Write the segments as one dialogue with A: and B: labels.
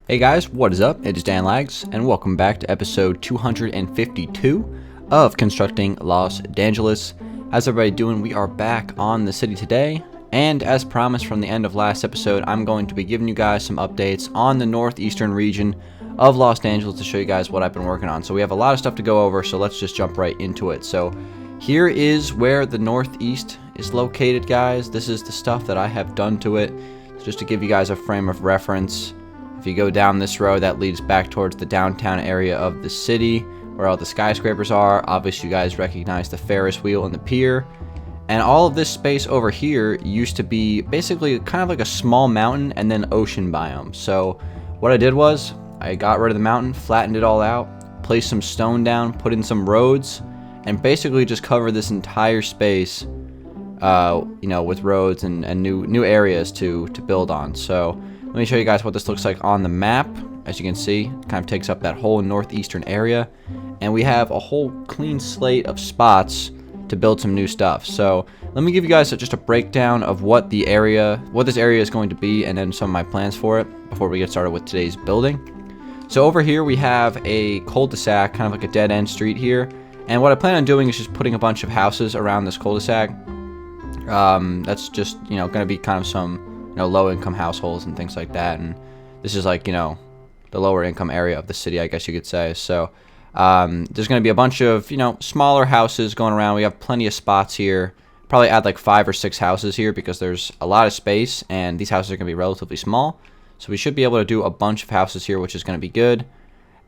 A: Hey guys, what is up? It is Dangeles, and welcome back to episode 252 of Constructing Los Dangeles. How's everybody doing? We are back on the city today, and as promised from the end of last episode, I'm going to be giving you guys some updates on the northeastern region of Los Angeles to show you guys what I've been working on. So we have a lot of stuff to go over, so let's just jump right into it. So here is where the northeast is located, guys. This is the stuff that I have done to it, so just to give you guys a frame of reference. If you go down this road, that leads back towards the downtown area of the city, where all the skyscrapers are. Obviously, you guys recognize the Ferris wheel and the pier. And all of this space over here used to be basically kind of like a small mountain and then ocean biome. So what I did was, I got rid of the mountain, flattened it all out, placed some stone down, put in some roads, and basically just covered this entire space, with roads and new areas to build on. So let me show you guys what this looks like on the map. As you can see, it kind of takes up that whole northeastern area, and we have a whole clean slate of spots to build some new stuff. So let me give you guys just a breakdown of what this area is going to be, and then some of my plans for it before we get started with today's building. So over here we have a cul-de-sac, kind of like a dead-end street here, and what I plan on doing is just putting a bunch of houses around this cul-de-sac. That's just going to be kind of some low-income households and things like that, and this is like the lower income area of the city, I guess you could say. So there's going to be a bunch of smaller houses going around. We have plenty of spots here. Probably add like 5 or 6 houses here because there's a lot of space, and these houses are going to be relatively small, so we should be able to do a bunch of houses here, which is going to be good.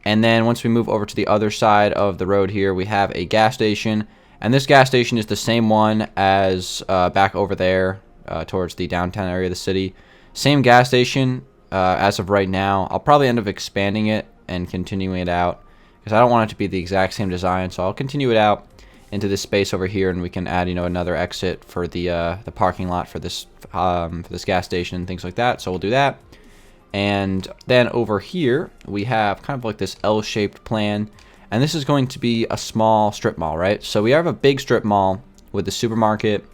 A: And then once we move over to the other side of the road here, we have a gas station, and this gas station is the same one as back over there towards the downtown area of the city. Same gas station as of right now. I'll probably end up expanding it and continuing it out because I don't want it to be the exact same design, so I'll continue it out into this space over here, and we can add another exit for the parking lot for this gas station and things like that. So we'll do that. And then over here we have kind of like this L-shaped plan, and this is going to be a small strip mall, right? So we have a big strip mall with the supermarket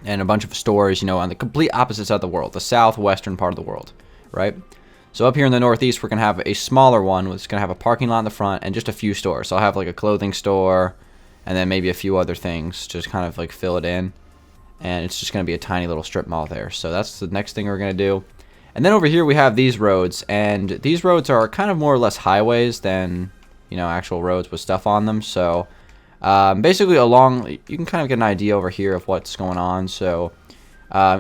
A: and a bunch of stores, on the complete opposite side of the world, the southwestern part of the world, right? So up here in the northeast, we're going to have a smaller one, which is going to have a parking lot in the front and just a few stores. So I'll have like a clothing store and then maybe a few other things, just kind of like fill it in. And it's just going to be a tiny little strip mall there. So that's the next thing we're going to do. And then over here we have these roads, and these roads are kind of more or less highways than, actual roads with stuff on them. So basically you can kind of get an idea over here of what's going on. So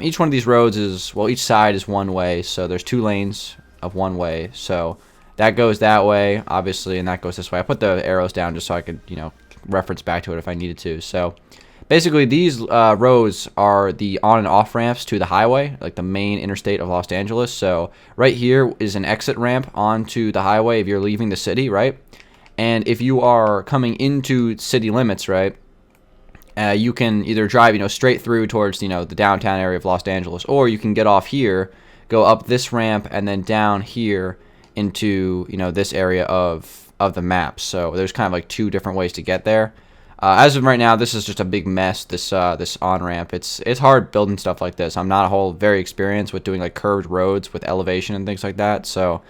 A: each one of these roads each side is one way, so there's 2 lanes of one way. So that goes that way, obviously, and that goes this way. I put the arrows down just so I could, reference back to it if I needed to. So basically these roads are the on and off ramps to the highway, like the main interstate of Los Angeles. So right here is an exit ramp onto the highway if you're leaving the city, right? And if you are coming into city limits, right, you can either drive, straight through towards, the downtown area of Los Angeles, or you can get off here, go up this ramp, and then down here into, this area of the map. So there's kind of like 2 different ways to get there. As of right now, this is just a big mess, this on-ramp. It's hard building stuff like this. I'm not very experienced with doing like curved roads with elevation and things like that, so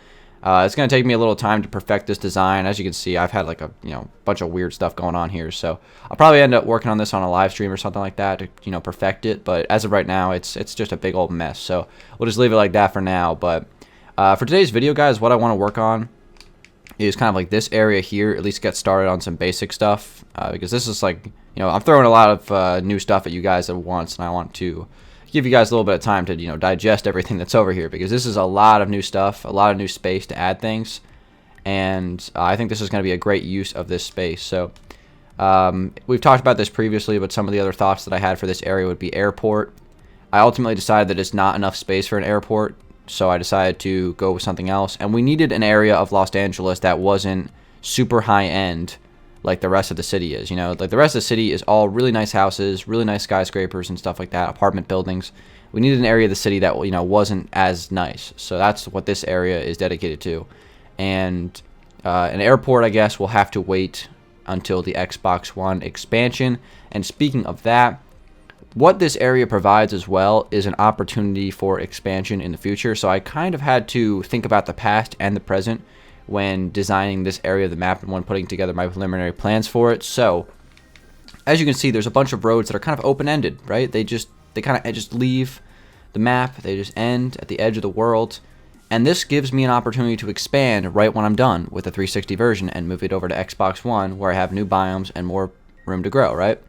A: it's going to take me a little time to perfect this design. As you can see, I've had like a bunch of weird stuff going on here, so I'll probably end up working on this on a live stream or something like that to perfect it. But as of right now, it's just a big old mess, so we'll just leave it like that for now. But for today's video, guys, what I want to work on is kind of like this area here, at least get started on some basic stuff, because this is like, I'm throwing a lot of new stuff at you guys at once, and I want to give you guys a little bit of time to, digest everything that's over here, because this is a lot of new stuff, a lot of new space to add things, and I think this is going to be a great use of this space. So we've talked about this previously, but some of the other thoughts that I had for this area would be airport. I ultimately decided that it's not enough space for an airport, so I decided to go with something else, and we needed an area of Los Angeles that wasn't super high-end like the rest of the city is. Like the rest of the city is all really nice houses, really nice skyscrapers and stuff like that, apartment buildings. We needed an area of the city that wasn't as nice, so that's what this area is dedicated to. And an airport, I guess, will have to wait until the Xbox One expansion. And speaking of that, what this area provides as well is an opportunity for expansion in the future. So I kind of had to think about the past and the present when designing this area of the map and when putting together my preliminary plans for it. So as you can see, there's a bunch of roads that are kind of open-ended, right? They kind of just leave the map. They just end at the edge of the world. And this gives me an opportunity to expand right when I'm done with the 360 version and move it over to Xbox One, where I have new biomes and more room to grow, right?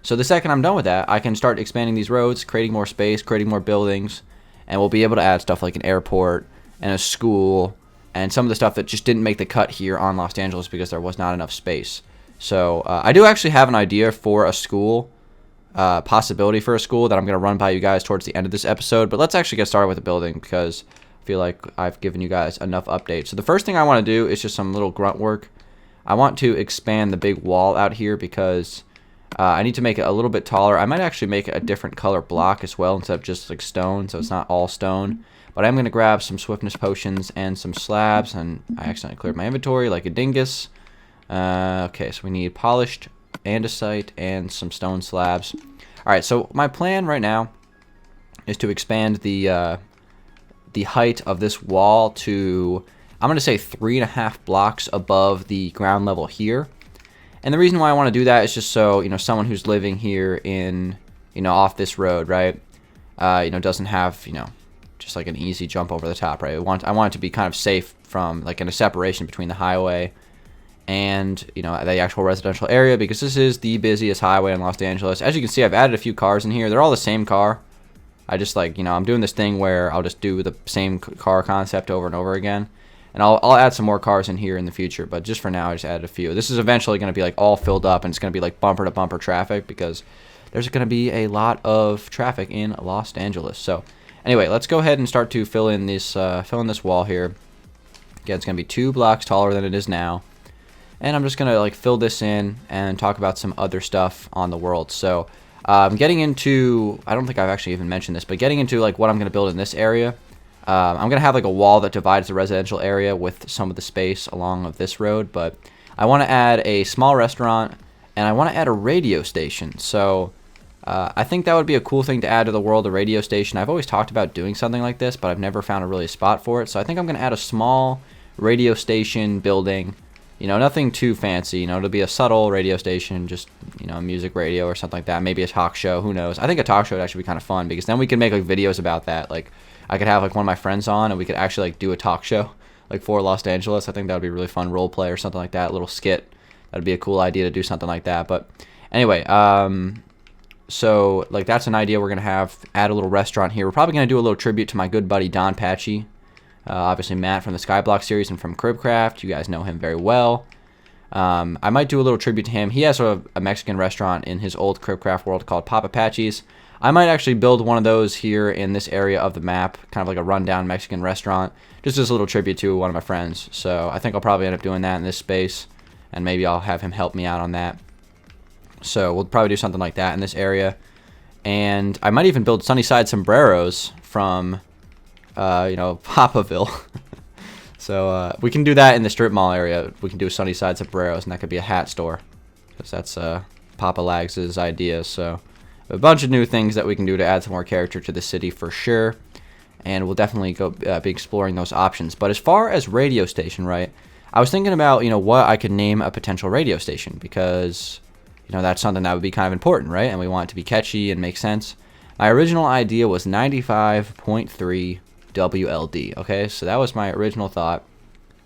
A: So the second I'm done with that, I can start expanding these roads, creating more space, creating more buildings, and we'll be able to add stuff like an airport and a school and some of the stuff that just didn't make the cut here on Los Angeles because there was not enough space. So I do actually have an idea for a school, possibility for a school that I'm going to run by you guys towards the end of this episode. But let's actually get started with the building because I feel like I've given you guys enough updates. So the first thing I want to do is just some little grunt work. I want to expand the big wall out here because I need to make it a little bit taller. I might actually make it a different color block as well instead of just like stone, so it's not all stone. But I'm going to grab some swiftness potions and some slabs, and I accidentally cleared my inventory like a dingus. Okay, so we need polished andesite and some stone slabs. Alright, so my plan right now is to expand the height of this wall to, I'm going to say 3.5 blocks above the ground level here. And the reason why I want to do that is just so, someone who's living here in, off this road, right, doesn't have, just like an easy jump over the top, right? I want it to be kind of safe from, like, in a separation between the highway and, the actual residential area, because this is the busiest highway in Los Angeles. As you can see, I've added a few cars in here. They're all the same car. I just, like, I'm doing this thing where I'll just do the same car concept over and over again. And I'll add some more cars in here in the future, but just for now, I just added a few. This is eventually going to be, like, all filled up, and it's going to be, like, bumper-to-bumper traffic, because there's going to be a lot of traffic in Los Angeles. So, anyway, let's go ahead and start to fill in this wall here. Again, it's going to be 2 blocks taller than it is now. And I'm just going to, like, fill this in and talk about some other stuff on the world. So, getting into, I don't think I've actually even mentioned this, but getting into, like, what I'm going to build in this area. I'm going to have like a wall that divides the residential area with some of the space along of this road, but I want to add a small restaurant and I want to add a radio station. So I think that would be a cool thing to add to the world, a radio station. I've always talked about doing something like this, but I've never found a really spot for it. So I think I'm going to add a small radio station building, nothing too fancy, it'll be a subtle radio station, just, a music radio or something like that. Maybe a talk show, who knows? I think a talk show would actually be kind of fun because then we can make like videos about that. Like, I could have like one of my friends on and we could actually like do a talk show like for Los Angeles. I think that would be really fun, role play or something like that, a little skit. That'd be a cool idea to do something like that. But anyway, so like that's an idea we're gonna have. Add a little restaurant here. We're probably gonna do a little tribute to my good buddy Don Patchy, obviously Matt from the Skyblock series and from Cribcraft. You guys know him very well. I might do a little tribute to him. He has a Mexican restaurant in his old Cribcraft world called Papa Patchy's. I might actually build one of those here in this area of the map, kind of like a rundown Mexican restaurant, just as a little tribute to one of my friends. So I think I'll probably end up doing that in this space, and maybe I'll have him help me out on that. So we'll probably do something like that in this area. And I might even build Sunnyside sombreros from, Papaville. So we can do that in the strip mall area. We can do Sunnyside sombreros, and that could be a hat store, because that's Papa Lags' idea. So a bunch of new things that we can do to add some more character to the city for sure, and we'll definitely go be exploring those options. But as far as radio station, right, I was thinking about what I could name a potential radio station, because that's something that would be kind of important, right? And we want it to be catchy and make sense. My original idea was 95.3 WLD. Okay, so that was my original thought,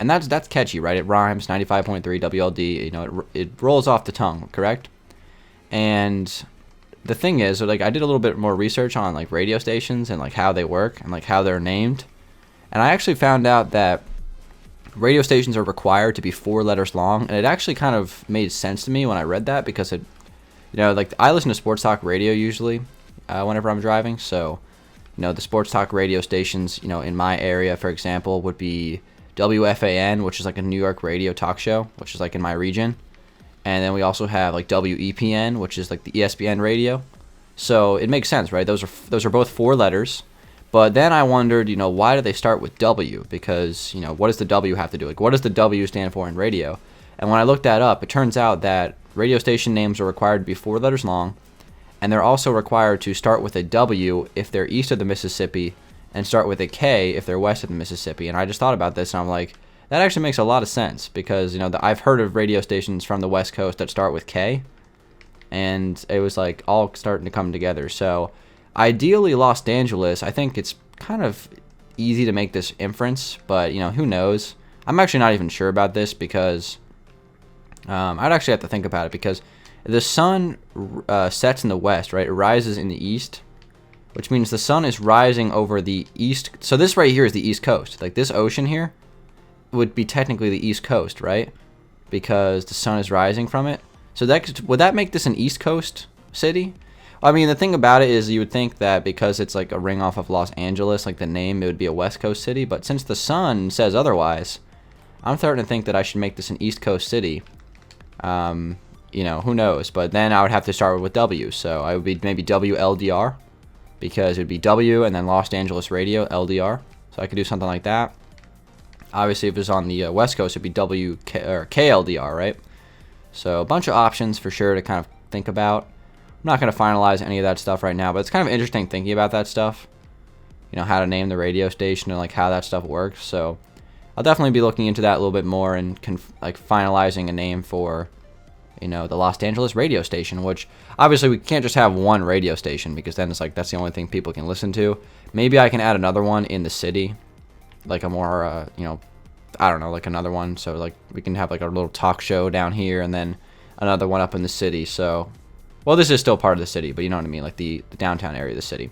A: and that's catchy, right? It rhymes. 95.3 WLD. It rolls off the tongue, correct? And the thing is, like, I did a little bit more research on like radio stations and like how they work and like how they're named, and I actually found out that radio stations are required to be 4 letters long, and it actually kind of made sense to me when I read that, because it, like I listen to sports talk radio usually whenever I'm driving, so the sports talk radio stations, in my area, for example, would be WFAN, which is like a New York radio talk show, which is like in my region. And then we also have like WEPN, which is like the ESPN radio. So it makes sense, right? Those are both 4 letters. But then I wondered, why do they start with W? Because, what does the W have to do? Like, what does the W stand for in radio? And when I looked that up, it turns out that radio station names are required to be 4 letters long. and they're also required to start with a W if they're east of the Mississippi, and start with a K if they're west of the Mississippi. And I just thought about this, and I'm like, that actually makes a lot of sense, because, you know, I've heard of radio stations from the West Coast that start with K, and it was like all starting to come together. So ideally Los Dangeles, I think it's kind of easy to make this inference, but, you know, who knows? I'm actually not even sure about this, because I'd actually have to think about it, because the sun sets in the west, right? It rises in the east, which means the sun is rising over the east. So this right here is the east coast. Like, this ocean here would be technically the east coast, right? Because the sun is rising from it. So would that make this an east coast city? I mean, the thing about it is, you would think that because it's like a ring off of Los Angeles, like the name, it would be a west coast city. But since the sun says otherwise, I'm starting to think that I should make this an east coast city. You know, who knows? But then I would have to start with W. So I would be maybe WLDR, because it would be W and then Los Angeles Radio, LDR. So I could do something like that. Obviously, if it was on the West Coast, it'd be KLDR, right? So a bunch of options for sure to kind of think about. I'm not going to finalize any of that stuff right now, but it's kind of interesting thinking about that stuff. You know, how to name the radio station and like how that stuff works. So I'll definitely be looking into that a little bit more, and like finalizing a name for, you know, the Los Angeles radio station, which obviously we can't just have one radio station, because then it's like that's the only thing people can listen to. Maybe I can add another one in the city, like a more, you know, I don't know, like another one. So like we can have like a little talk show down here, and then another one up in the city. So, well, this is still part of the city, but you know what I mean, like the downtown area of the city.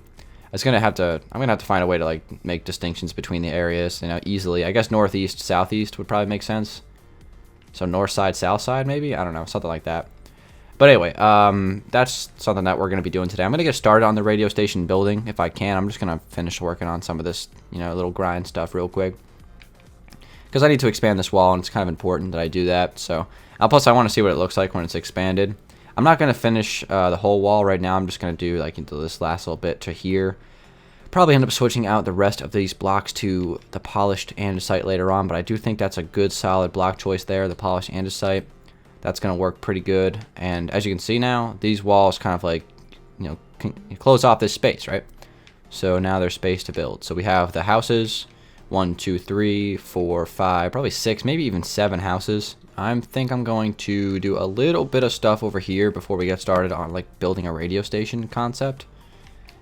A: I'm gonna have to find a way to like make distinctions between the areas, you know, easily. I guess northeast, southeast would probably make sense. So north side, south side, maybe? I don't know, something like that. But anyway, that's something that we're going to be doing today. I'm going to get started on the radio station building if I can. I'm just going to finish working on some of this, you know, little grind stuff real quick, because I need to expand this wall, and it's kind of important that I do that. So, plus I want to see what it looks like when it's expanded. I'm not going to finish the whole wall right now. I'm just going to do like into this last little bit to here. Probably end up switching out the rest of these blocks to the polished andesite later on, but I do think that's a good solid block choice there, the polished andesite. That's going to work pretty good. And as you can see now, these walls kind of like, you know, can close off this space, right? So now there's space to build. So we have the houses, 1, 2, 3, 4, 5, probably 6, maybe even 7 houses. I think I'm going to do a little bit of stuff over here before we get started on like building a radio station concept.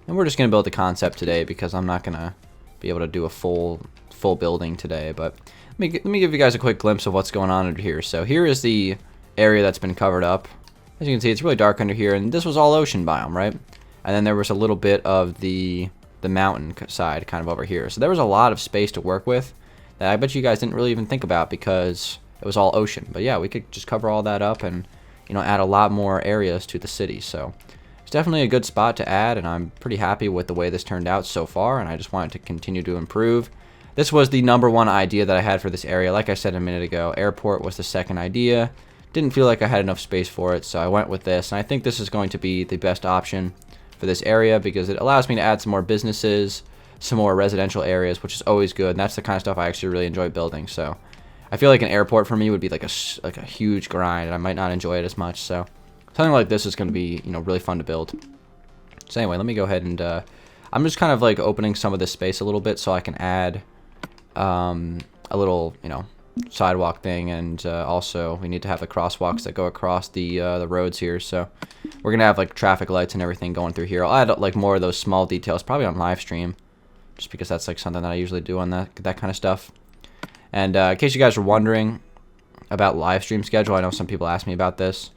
A: And we're just going to build the concept today, because I'm not going to be able to do a full building today. But let me give you guys a quick glimpse of what's going on under here. So here is the area that's been covered up. As you can see, it's really dark under here, and this was all ocean biome, right? And then there was a little bit of the mountain side kind of over here. So there was a lot of space to work with that I bet you guys didn't really even think about, because it was all ocean. But yeah, we could just cover all that up and, you know, add a lot more areas to the city. So it's definitely a good spot to add, and I'm pretty happy with the way this turned out so far, and I just want it to continue to improve. This was the #1 idea that I had for this area. Like I said a minute ago, airport was the second idea. Didn't feel like I had enough space for it, so I went with this, and I think this is going to be the best option for this area, because it allows me to add some more businesses, some more residential areas, which is always good, and that's the kind of stuff I actually really enjoy building. So I feel like an airport for me would be like a huge grind, and I might not enjoy it as much. So something like this is going to be, you know, really fun to build. So anyway, let me go ahead and I'm just kind of like opening some of this space a little bit so I can add a little, you know, sidewalk thing, and also we need to have the crosswalks that go across the roads here. So we're gonna have like traffic lights and everything going through here. I'll add like more of those small details probably on live stream, just because that's like something that I usually do on that kind of stuff. And in case you guys are wondering about live stream schedule, I know some people ask me about this.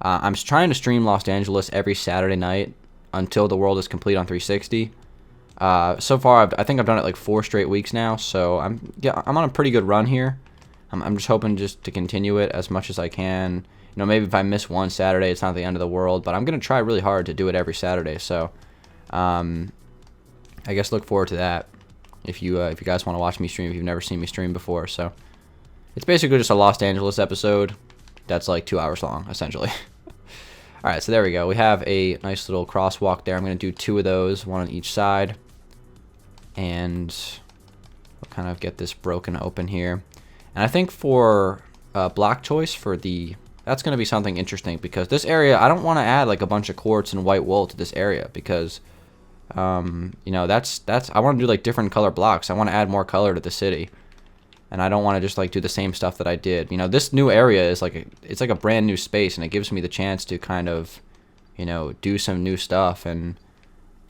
A: I'm trying to stream Los Angeles every Saturday night until the world is complete on 360. So far, I think I've done it like 4 straight weeks now, so I'm on a pretty good run here. I'm just hoping just to continue it as much as I can. You know, maybe if I miss one Saturday, it's not the end of the world, but I'm gonna try really hard to do it every Saturday. So, I guess look forward to that if you guys want to watch me stream if you've never seen me stream before. So, it's basically just a Los Angeles episode that's like 2 hours long, essentially. All right, so there we go. We have a nice little crosswalk there. I'm gonna do 2 of those, 1 on each side, and we'll kind of get this broken open here. And I think for block choice for the that's going to be something interesting, because this area, I don't want to add like a bunch of quartz and white wool to this area, because you know, that's I want to do like different color blocks. I want to add more color to the city, and I don't want to just like do the same stuff that I did. You know, this new area is like it's like a brand new space, and it gives me the chance to kind of, you know, do some new stuff. And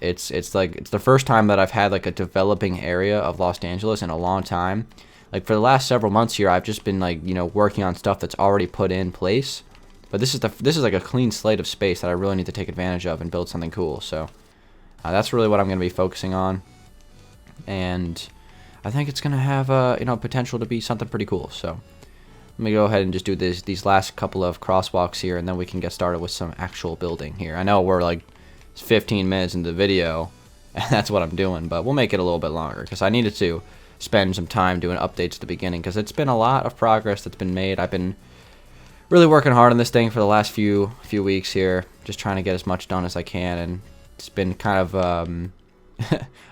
A: it's like it's the first time that I've had like a developing area of Los Angeles in a long time. Like for the last several months here, I've just been like, you know, working on stuff that's already put in place. But this is like a clean slate of space that I really need to take advantage of and build something cool. So that's really what I'm going to be focusing on, and I think it's going to have you know, potential to be something pretty cool. So let me go ahead and just do these last couple of crosswalks here, and then we can get started with some actual building here. I know we're like 15 minutes into the video, and that's what I'm doing, but we'll make it a little bit longer because I needed to spend some time doing updates at the beginning, because it's been a lot of progress that's been made. I've been really working hard on this thing for the last few weeks here, just trying to get as much done as I can, and it's been kind of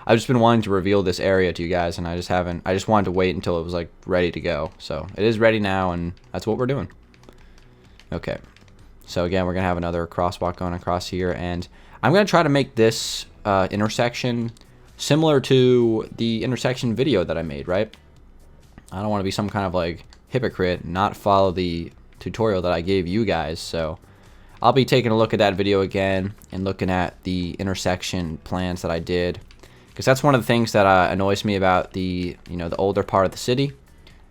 A: I've just been wanting to reveal this area to you guys, and I just wanted to wait until it was like ready to go. So it is ready now, and that's what we're doing. Okay, so again, we're gonna have another crosswalk going across here, and I'm gonna try to make this intersection similar to the intersection video that I made, right? I don't want to be some kind of like hypocrite, not follow the tutorial that I gave you guys. So I'll be taking a look at that video again and looking at the intersection plans that I did, because that's one of the things that annoys me about the, you know, the older part of the city,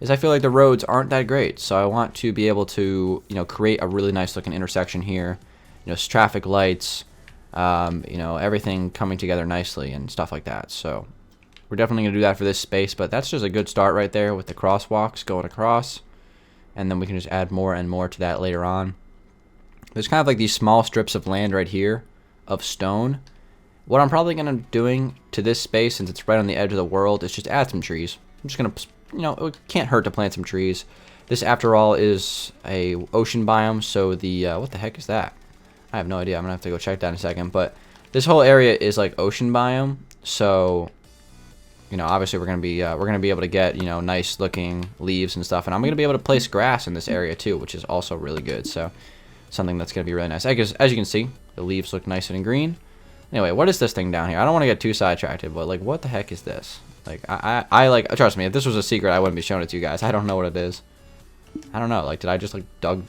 A: is I feel like the roads aren't that great. So I want to be able to, you know, create a really nice looking intersection here, you know, traffic lights, you know, everything coming together nicely and stuff like that. So we're definitely gonna do that for this space, but that's just a good start right there with the crosswalks going across, and then we can just add more and more to that later on. There's kind of like these small strips of land right here of stone. What I'm probably going to doing to this space, since it's right on the edge of the world, is just add some trees. I'm just going to, you know, it can't hurt to plant some trees. This, after all, is a ocean biome, so the, what the heck is that? I have no idea. I'm going to have to go check that in a second. But this whole area is like ocean biome, so, you know, obviously we're going to be able to get, you know, nice looking leaves and stuff. And I'm going to be able to place grass in this area too, which is also really good. So something that's going to be really nice. I guess, as you can see, the leaves look nice and green. Anyway, what is this thing down here? I don't want to get too sidetracked, but like, what the heck is this? Like, I like, trust me, if this was a secret, I wouldn't be showing it to you guys. I don't know what it is. I don't know. Like, did I just like dug?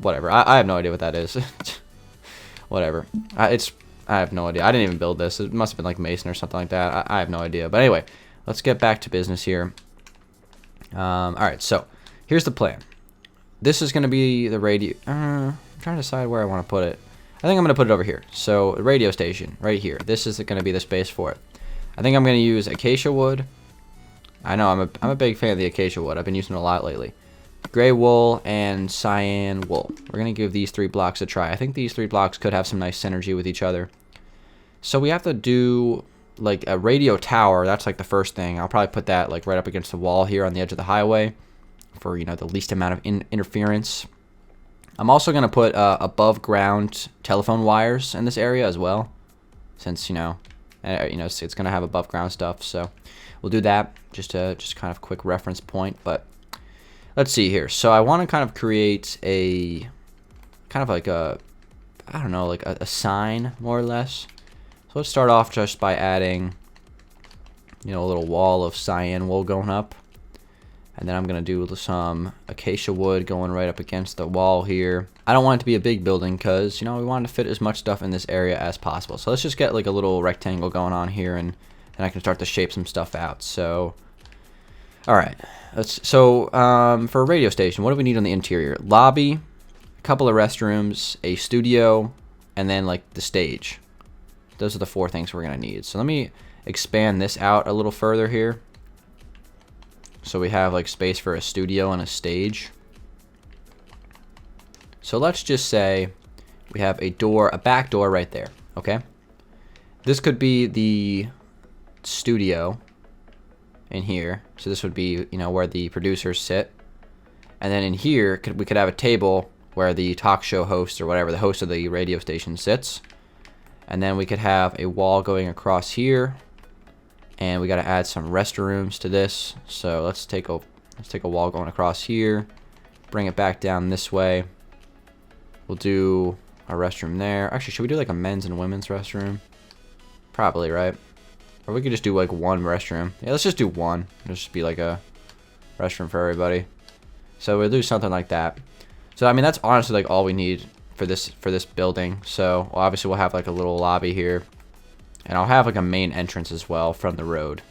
A: Whatever. I have no idea what that is. Whatever. I have no idea. I didn't even build this. It must have been like mason or something like that. I have no idea. But anyway, let's get back to business here. All right. So here's the plan. This is going to be the radio. I'm trying to decide where I want to put it. I think I'm going to put it over here. So the radio station right here. This is going to be the space for it. I think I'm going to use acacia wood. I know I'm a big fan of the acacia wood. I've been using it a lot lately. Gray wool and cyan wool. We're going to give these 3 blocks a try. I think these 3 blocks could have some nice synergy with each other. So we have to do like a radio tower. That's like the first thing. I'll probably put that like right up against the wall here on the edge of the highway, for, you know, the least amount of interference. I'm also going to put above ground telephone wires in this area as well, since, you know, it's going to have above ground stuff. So we'll do that, just kind of quick reference point. But let's see here. So I want to kind of create a kind of like a, I don't know, like a sign more or less. So let's start off just by adding, you know, a little wall of cyan wool going up. And then I'm going to do some acacia wood going right up against the wall here. I don't want it to be a big building because, you know, we want to fit as much stuff in this area as possible. So let's just get like a little rectangle going on here, and then I can start to shape some stuff out. So, all right. For a radio station, what do we need on the interior? Lobby, a couple of restrooms, a studio, and then like the stage. Those are the 4 things we're going to need. So let me expand this out a little further here. So we have like space for a studio and a stage. So let's just say we have a back door right there, okay? This could be the studio in here. So this would be, you know, where the producers sit. And then in here, we could have a table where the talk show host or whatever, the host of the radio station sits. And then we could have a wall going across here. And we got to add some restrooms to this. So let's take a wall going across here, bring it back down this way, We'll do a restroom there. Actually, should we do like a men's and women's restroom? Probably, right? Or we could just do like one restroom. Yeah, let's just do one. It'll just be like a restroom for everybody. So we'll do something like that. So I mean, that's honestly like all we need for this building. So obviously we'll have like a little lobby here, and I'll have like a main entrance as well from the road.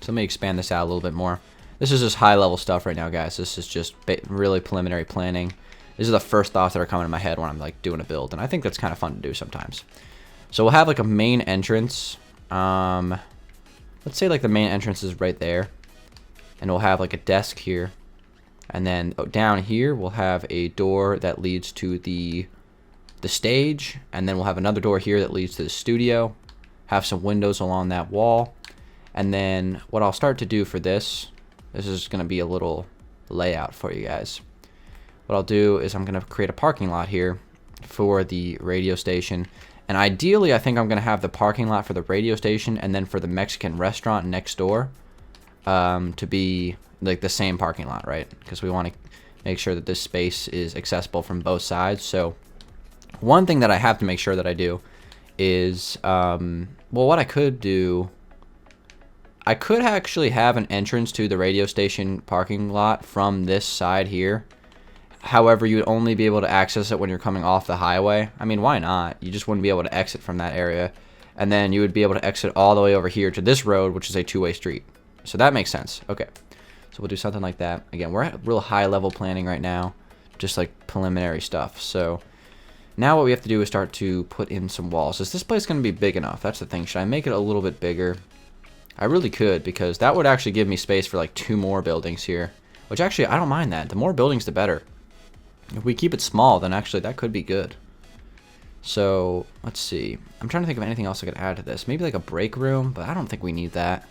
A: So let me expand this out a little bit more. This is just high level stuff right now, guys. This is just really preliminary planning. These are the first thoughts that are coming to my head when I'm like doing a build, and I think that's kind of fun to do sometimes. So we'll have like a main entrance. Let's say like the main entrance is right there, and we'll have like a desk here, and then down here we'll have a door that leads to the stage, and then we'll have another door here that leads to the studio. Have some windows along that wall, and then what I'll start to do for this is going to be a little layout for you guys. What I'll do is I'm going to create a parking lot here for the radio station. And ideally, I think I'm going to have the parking lot for the radio station and then for the Mexican restaurant next door to be like the same parking lot, right? Because we want to make sure that this space is accessible from both sides. So one thing that I have to make sure that I do is, well, what I could do, I could actually have an entrance to the radio station parking lot from this side here. However, you would only be able to access it when you're coming off the highway. I mean, why not? You just wouldn't be able to exit from that area. And then you would be able to exit all the way over here to this road, which is a two-way street. So that makes sense. Okay. So we'll do something like that. Again, we're at real high-level planning right now. Just like preliminary stuff. So now what we have to do is start to put in some walls. Is this place going to be big enough? That's the thing. Should I make it a little bit bigger? I really could, because that would actually give me space for like 2 more buildings here. Which actually, I don't mind that. The more buildings, the better. If we keep it small, then actually that could be good. So, let's see. I'm trying to think of anything else I could add to this. Maybe like a break room, but I don't think we need that.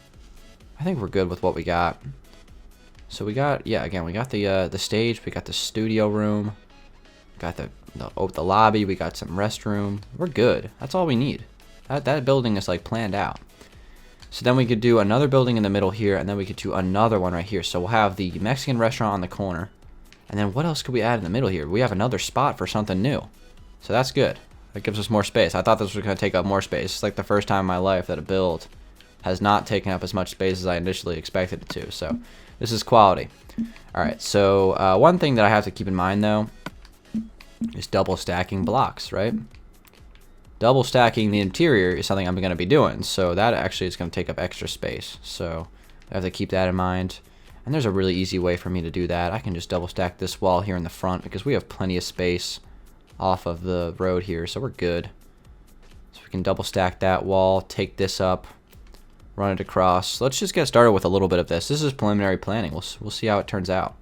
A: I think we're good with what we got. So we got, yeah, again, we got the stage, we got the studio room, we got the lobby, we got some restroom. We're good. That's all we need. That building is like planned out. So then we could do another building in the middle here, and then we could do another one right here. So we'll have the Mexican restaurant on the corner. And then what else could we add in the middle here? We have another spot for something new. So that's good. That gives us more space. I thought this was going to take up more space. It's like the first time in my life that a build has not taken up as much space as I initially expected it to. So this is quality. Alright, so one thing that I have to keep in mind though is double stacking blocks, right? Double stacking the interior is something I'm going to be doing. So that actually is going to take up extra space. So I have to keep that in mind. And there's a really easy way for me to do that. I can just double stack this wall here in the front because we have plenty of space off of the road here, so we're good. So we can double stack that wall, take this up, run it across. Let's just get started with a little bit of this. This is preliminary planning. We'll see how it turns out.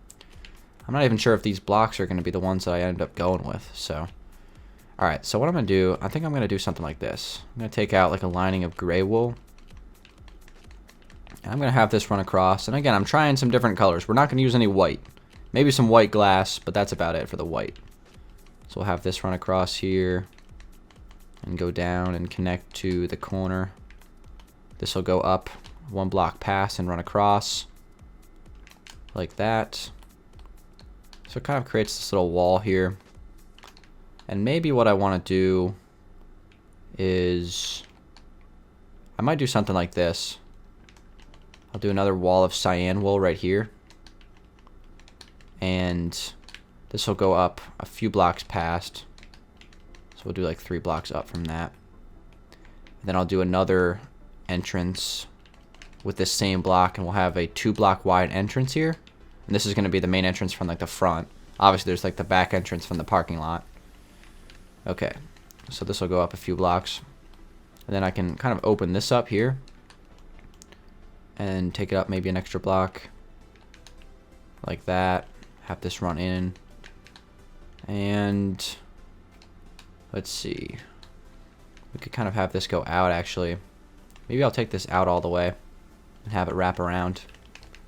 A: I'm not even sure if these blocks are going to be the ones that I end up going with. So, all right. So what I'm going to do, I think I'm going to do something like this. I'm going to take out like a lining of gray wool. I'm going to have this run across. And again, I'm trying some different colors. We're not going to use any white. Maybe some white glass, but that's about it for the white. So we'll have this run across here and go down and connect to the corner. This will go up 1 block past and run across like that. So it kind of creates this little wall here. And maybe what I want to do is I might do something like this. I'll do another wall of cyan wool right here. And this will go up a few blocks past. So we'll do like 3 blocks up from that. And then I'll do another entrance with this same block, and we'll have a 2-block wide entrance here. And this is going to be the main entrance from like the front. Obviously there's like the back entrance from the parking lot. Okay, so this will go up a few blocks. And then I can kind of open this up here and take it up maybe an extra block like that. Have this run in. And let's see. We could kind of have this go out actually. Maybe I'll take this out all the way and have it wrap around.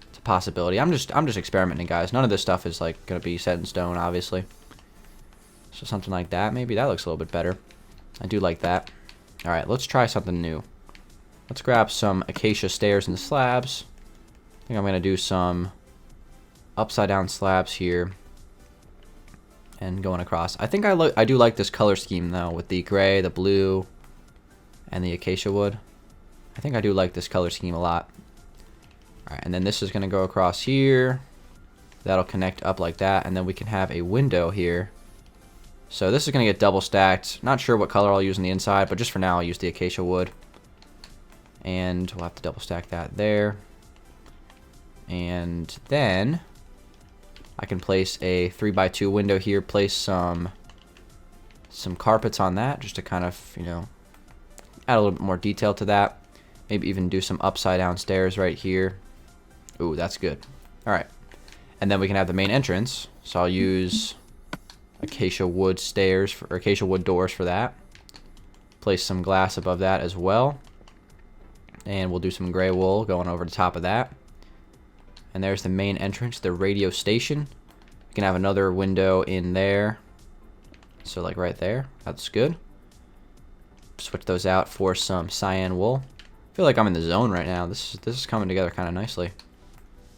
A: It's a possibility. I'm just experimenting, guys. None of this stuff is like gonna be set in stone, obviously. So something like that. Maybe that looks a little bit better. I do like that. All right, let's try something new. Let's grab some acacia stairs and slabs. I think I'm gonna do some upside down slabs here. and going across. I think I do like this color scheme though, with the gray, the blue, and the acacia wood. I think I do like this color scheme a lot. Alright, and then this is going to go across here. That'll connect up like that, and then we can have a window here. So this is going to get double stacked. Not sure what color I'll use on the inside, but just for now I'll use the acacia wood. And we'll have to double stack that there. And then I can place a 3x2 window here, place some carpets on that, just to kind of, you know, add a little bit more detail to that. Maybe even do some upside down stairs right here. Ooh, that's good. Alright. And then we can have the main entrance. So I'll use acacia wood stairs, or acacia wood doors for that. Place some glass above that as well. And we'll do some gray wool going over the top of that. And there's the main entrance, the radio station. We can have another window in there. So like right there. That's good. Switch those out for some cyan wool. I feel like I'm in the zone right now. This is coming together kind of nicely.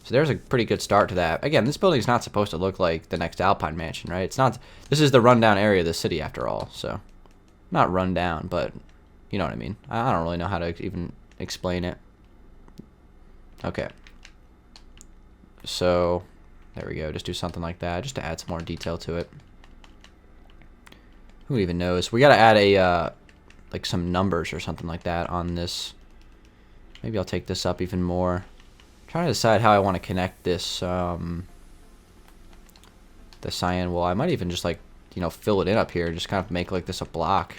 A: So there's a pretty good start to that. Again, this building's not supposed to look like the next Alpine Mansion, right? It's not. This is the rundown area of the city after all. So not rundown, but you know what I mean. I don't really know how to even explain it. Okay. So there we go. Just do something like that, just to add some more detail to it. Who even knows? We got to add a like some numbers or something like that on this. Maybe I'll take this up even more. I'm trying to decide how I want to connect this the cyan wool. I might even just like, you know, fill it in up here, just kind of make like this a block.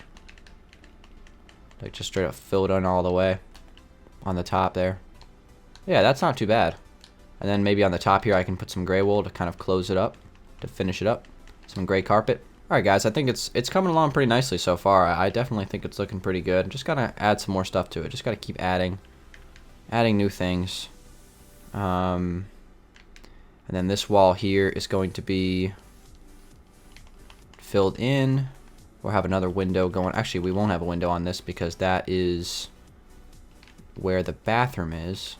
A: Like just straight up fill it in all the way on the top there. Yeah, that's not too bad. And then maybe on the top here I can put some gray wool to kind of close it up, to finish it up. Some gray carpet. Alright guys, I think it's coming along pretty nicely so far. I definitely think it's looking pretty good. Just gotta add some more stuff to it. Just gotta keep adding new things. And then this wall here is going to be filled in. We'll have another window going. Actually, we won't have a window on this because that is where the bathroom is.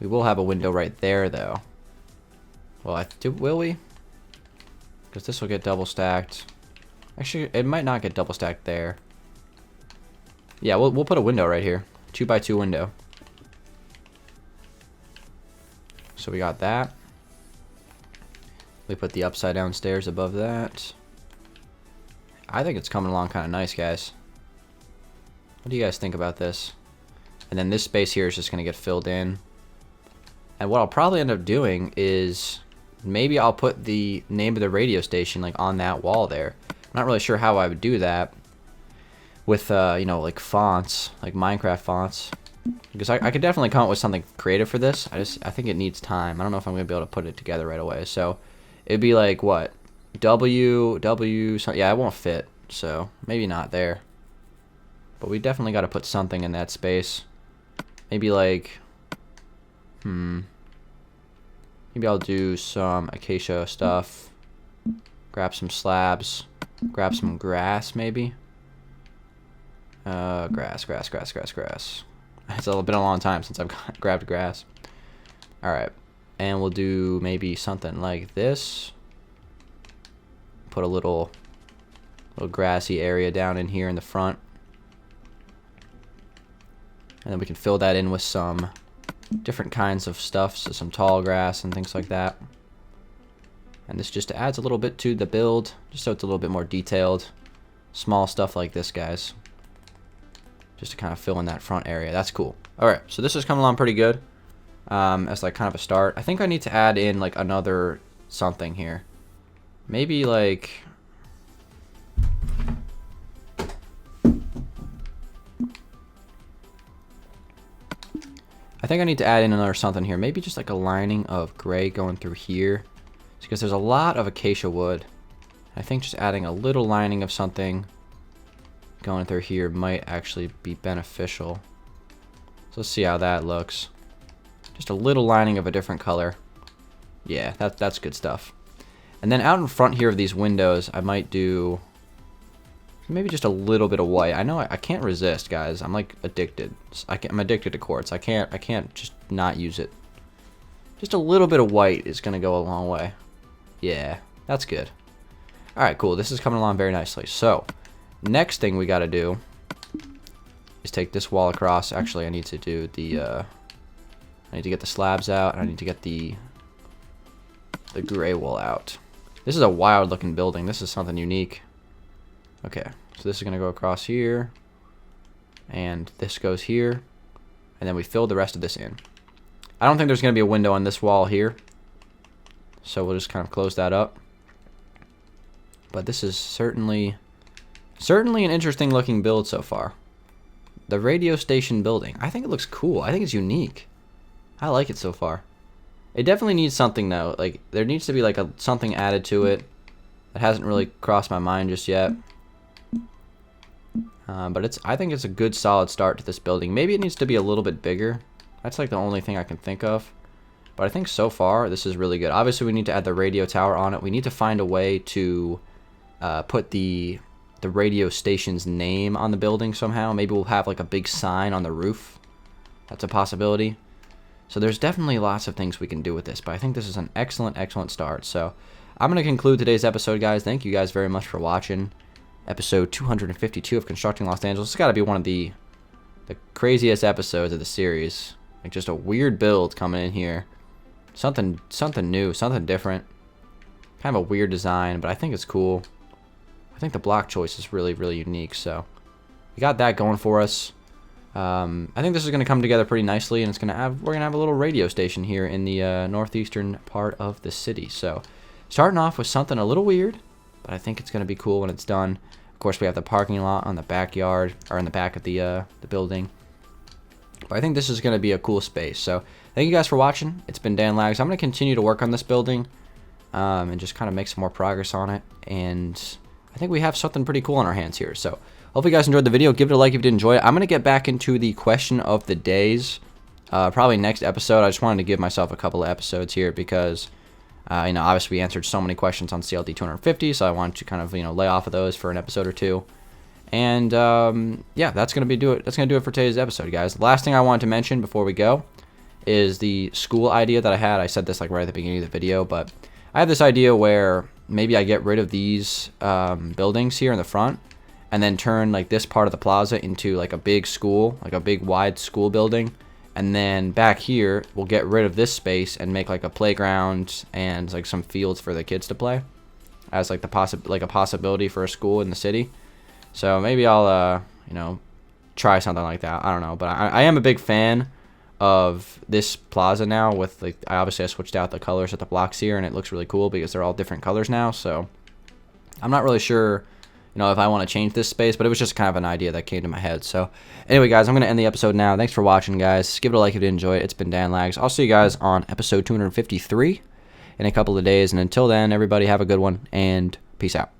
A: We will have a window right there, though. Well, will we? Because this will get double stacked. Actually, it might not get double stacked there. Yeah, we'll put a window right here. 2x2 window. So we got that. We put the upside down stairs above that. I think it's coming along kind of nice, guys. What do you guys think about this? And then this space here is just going to get filled in. And what I'll probably end up doing is maybe I'll put the name of the radio station like on that wall there. I'm not really sure how I would do that with you know, like fonts, like Minecraft fonts, because I could definitely come up with something creative for this. I think it needs time. I don't know if I'm gonna be able to put it together right away. So it'd be like what, W so, yeah, it won't fit, so maybe not there, but we definitely got to put something in that space. Maybe like maybe I'll do some acacia stuff, grab some slabs, grab some grass maybe. Grass. It's been a long time since I've grabbed grass. Alright, and we'll do maybe something like this. Put a little grassy area down in here in the front. And then we can fill that in with some different kinds of stuff, so some tall grass and things like that. And this just adds a little bit to the build, just so it's a little bit more detailed. Small stuff like this, guys. Just to kind of fill in that front area. That's cool. Alright, so this is coming along pretty good. As like kind of a start. I think I need to add in like another something here. Maybe like... I think I need to add in another something here. Maybe just like a lining of gray going through here. Because there's a lot of acacia wood. I think just adding a little lining of something going through here might actually be beneficial. So let's see how that looks. Just a little lining of a different color. Yeah, that's good stuff. And then out in front here of these windows, I might do maybe just a little bit of white. I know I can't resist, guys. I'm like addicted. I'm addicted to quartz. I can't just not use it. Just a little bit of white is gonna go a long way. Yeah, that's good. Alright, cool. This is coming along very nicely. So, next thing we got to do is take this wall across. Actually, I need to do the, I need to get the slabs out, and I need to get the gray wool out. This is a wild looking building. This is something unique. Okay, so this is going to go across here, and this goes here, and then we fill the rest of this in. I don't think there's going to be a window on this wall here, so we'll just kind of close that up. But this is certainly an interesting looking build so far. The radio station building. I think it looks cool. I think it's unique. I like it so far. It definitely needs something though. Like there needs to be like something added to it that hasn't really crossed my mind just yet. But I think it's a good solid start to this building. Maybe it needs to be a little bit bigger. That's like the only thing I can think of. But I think so far this is really good. Obviously we need to add the radio tower on it. We need to find a way to put the radio station's name on the building somehow. Maybe we'll have like a big sign on the roof. That's a possibility. So there's definitely lots of things we can do with this, but I think this is an excellent start. So I'm going to conclude today's episode, guys. Thank you guys very much for watching episode 252 of Constructing Los Angeles. It's got to be one of the craziest episodes of the series. Like just a weird build coming in here. Something new, something different. Kind of a weird design, but I think it's cool. I think the block choice is really unique, so we got that going for us. I think this is going to come together pretty nicely, and we're gonna have a little radio station here in the northeastern part of the city. So starting off with something a little weird, but I think it's going to be cool when it's done. Of course, we have the parking lot on the backyard, or in the back of the building. But I think this is going to be a cool space. So thank you guys for watching. It's been Dan Lags. I'm going to continue to work on this building and just kind of make some more progress on it. And I think we have something pretty cool on our hands here. So hope you guys enjoyed the video. Give it a like if you did enjoy it. I'm going to get back into the question of the days probably next episode. I just wanted to give myself a couple of episodes here because you know, obviously we answered so many questions on CLD 250, so I wanted to kind of, you know, lay off of those for an episode or two. And yeah, that's gonna do it for today's episode, guys. The last thing I wanted to mention before we go is the school idea that I had. I said this like right at the beginning of the video, but I have this idea where maybe I get rid of these buildings here in the front and then turn like this part of the plaza into like a big school, like a big wide school building. And then back here, we'll get rid of this space and make like a playground and like some fields for the kids to play, as like a possibility for a school in the city. So maybe I'll you know, try something like that. I don't know, but I am a big fan of this plaza now. With like, I switched out the colors at the blocks here, and it looks really cool because they're all different colors now. So I'm not really sure, you know, if I want to change this space, but it was just kind of an idea that came to my head. So anyway, guys, I'm going to end the episode now. Thanks for watching, guys. Give it a like if you enjoyed it. It's been Dan Lags. I'll see you guys on episode 253 in a couple of days. And until then, everybody have a good one, and peace out.